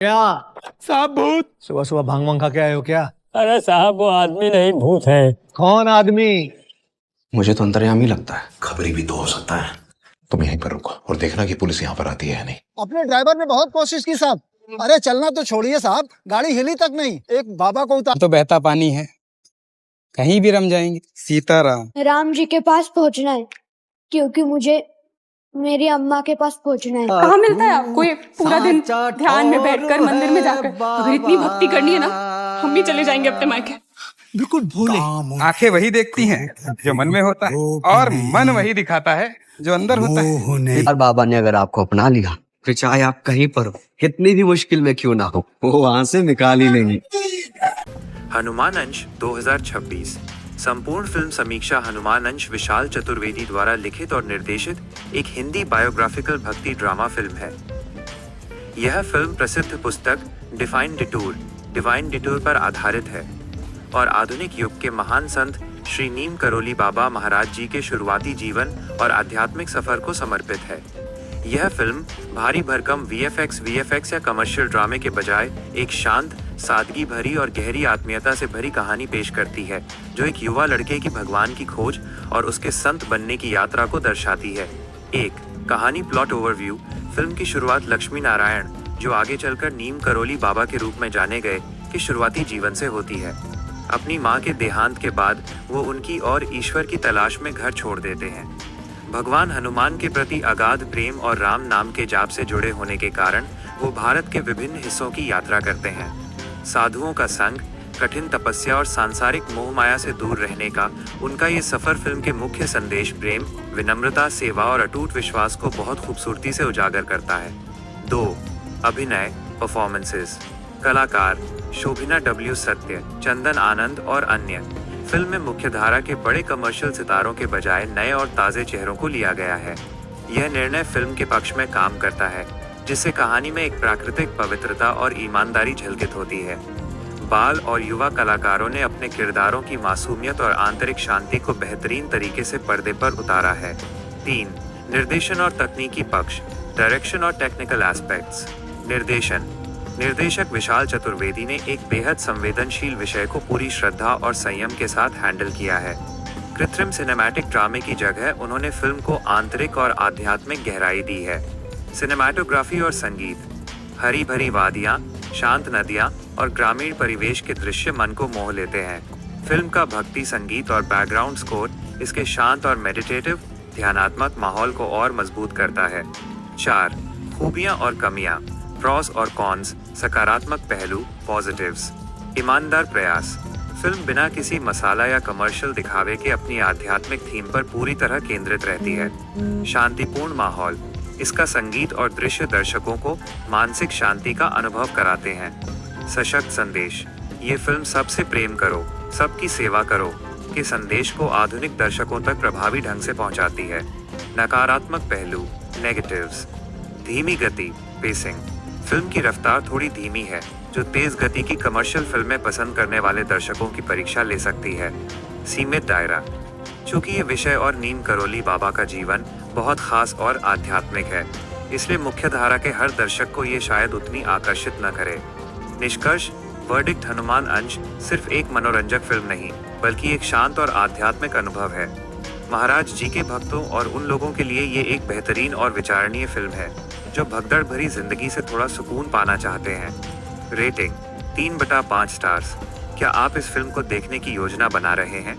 क्या साहब भूत। सुबह सुबह भांग वांग खा के आए हो क्या? अरे साहब वो आदमी नहीं भूत है। कौन आदमी? मुझे तो अंतर्यामी लगता है, खबरी भी तो हो सकता है। तुम यहीं पर रुको और देखना कि पुलिस यहाँ पर आती है या नहीं। अपने ड्राइवर ने बहुत कोशिश की साहब। अरे चलना तो छोड़िए साहब, गाड़ी हिली तक नहीं। एक बाबा को उतार तो बहता पानी है, कहीं भी रम जाएंगे। सीताराम। राम जी के पास पहुंचना है क्योंकि मुझे मेरी अम्मा के पास पहुंचना है। कहाँ मिलता है आपको ये पूरा दिन ध्यान में बैठकर मंदिर में जाकर? अगर इतनी भक्ति करनी है ना, हम भी चले जाएंगे अपने मायके। बिल्कुल भूले। आंखें वही देखती हैं जो मन में होता है, और मन वही दिखाता है जो अंदर होता है। और बाबा ने अगर आपको अपना लिया, फिर चाहे आप कहीं पर हो, कितनी भी मुश्किल में क्यों ना हो, वो वहां से निकाल ही लेंगे। हनुमान अंश 2026 संपूर्ण फिल्म समीक्षा हनुमान अंश विशाल चतुर्वेदी द्वारा लिखित और निर्देशित एक हिंदी बायोग्राफिकल भक्ति ड्रामा फिल्म है। यह फिल्म प्रसिद्ध पुस्तक डिवाइन डिटूर पर आधारित है और आधुनिक युग के महान संत श्री नीम करोली बाबा महाराज जी के शुरुआती जीवन और आध्यात्मिक सफर को समर्पित है। यह फिल्म भारी भरकम वीएफएक्स या कमर्शियल ड्रामे के बजाय एक शांत, सादगी भरी और गहरी आत्मीयता से भरी कहानी पेश करती है, जो एक युवा लड़के की भगवान की खोज और उसके संत बनने की यात्रा को दर्शाती है। एक कहानी प्लॉट ओवरव्यू। फिल्म की शुरुआत लक्ष्मी नारायण, जो आगे चलकर नीम करोली बाबा के रूप में जाने गए, के शुरुआती जीवन से होती है। अपनी मां के देहांत के बाद वो उनकी और ईश्वर की तलाश में घर छोड़ देते हैं। भगवान हनुमान के प्रति अगाध प्रेम और राम नाम के जाप से जुड़े होने के कारण वो भारत के विभिन्न हिस्सों की यात्रा करते हैं। साधुओं का संग, कठिन तपस्या और सांसारिक मोह माया से दूर रहने का उनका ये सफर फिल्म के मुख्य संदेश प्रेम, विनम्रता, सेवा और अटूट विश्वास को बहुत खूबसूरती से उजागर करता है। 2 अभिनय परफॉर्मेंसेस। कलाकार शोभिना डब्ल्यू सत्य, चंदन आनंद और अन्य। फिल्म में मुख्यधारा के बड़े कमर्शियल सितारों के बजाय नए और ताज़े चेहरों को लिया गया है। यह निर्णय फिल्म के पक्ष में काम करता है, जिससे कहानी में एक प्राकृतिक पवित्रता और ईमानदारी झलकित होती है। बाल और युवा कलाकारों ने अपने किरदारों की मासूमियत और आंतरिक शांति को बेहतरीन तरीके से पर्दे पर उतारा है। 3 निर्देशन और तकनीकी पक्ष। डायरेक्शन और टेक्निकल एस्पेक्ट्स। निर्देशन। निर्देशक विशाल चतुर्वेदी ने एक बेहद संवेदनशील विषय को पूरी श्रद्धा और संयम के साथ हैंडल किया है। कृत्रिम सिनेमैटिक ड्रामे की जगह उन्होंने फिल्म को आंतरिक और आध्यात्मिक गहराई दी है। सिनेमैटोग्राफी और संगीत। हरी भरी वादियाँ, शांत नदियाँ और ग्रामीण परिवेश के दृश्य मन को मोह लेते हैं। फिल्म का भक्ति संगीत और बैकग्राउंड स्कोर इसके शांत और मेडिटेटिव, ध्यानात्मक माहौल को और मजबूत करता है। 4 खूबियाँ और कमियाँ। प्रॉस और कॉन्स। सकारात्मक पहलू पॉजिटिव्स। ईमानदार प्रयास। फिल्म बिना किसी मसाला या कमर्शियल दिखावे के अपनी आध्यात्मिक थीम पर पूरी तरह केंद्रित रहती है। शांतिपूर्ण माहौल। इसका संगीत और दृश्य दर्शकों को मानसिक शांति का अनुभव कराते हैं। सशक्त संदेश। ये फिल्म सबसे प्रेम करो, सबकी सेवा करो के संदेश को आधुनिक दर्शकों तक प्रभावी ढंग से पहुंचाती है। नकारात्मक पहलू नेगेटिव्स। धीमी गति पेसिंग। फिल्म की रफ्तार थोड़ी धीमी है, जो तेज गति की कमर्शियल फिल्में पसंद करने वाले दर्शकों की परीक्षा ले सकती है। सीमित दायरा। चूंकि ये विषय और नीम करोली बाबा का जीवन बहुत खास और आध्यात्मिक है, इसलिए मुख्यधारा के हर दर्शक को ये शायद उतनी आकर्षित न करे। निष्कर्ष वर्डिक्ट हनुमान अंश सिर्फ एक मनोरंजक फिल्म नहीं, बल्कि एक शांत और आध्यात्मिक अनुभव है। महाराज जी के भक्तों और उन लोगों के लिए ये एक बेहतरीन और विचारणीय फिल्म है, जो भगदड़ भरी जिंदगी से थोड़ा सुकून पाना चाहते हैं। Rating 3/5 stars. क्या आप इस फिल्म को देखने की योजना बना रहे हैं?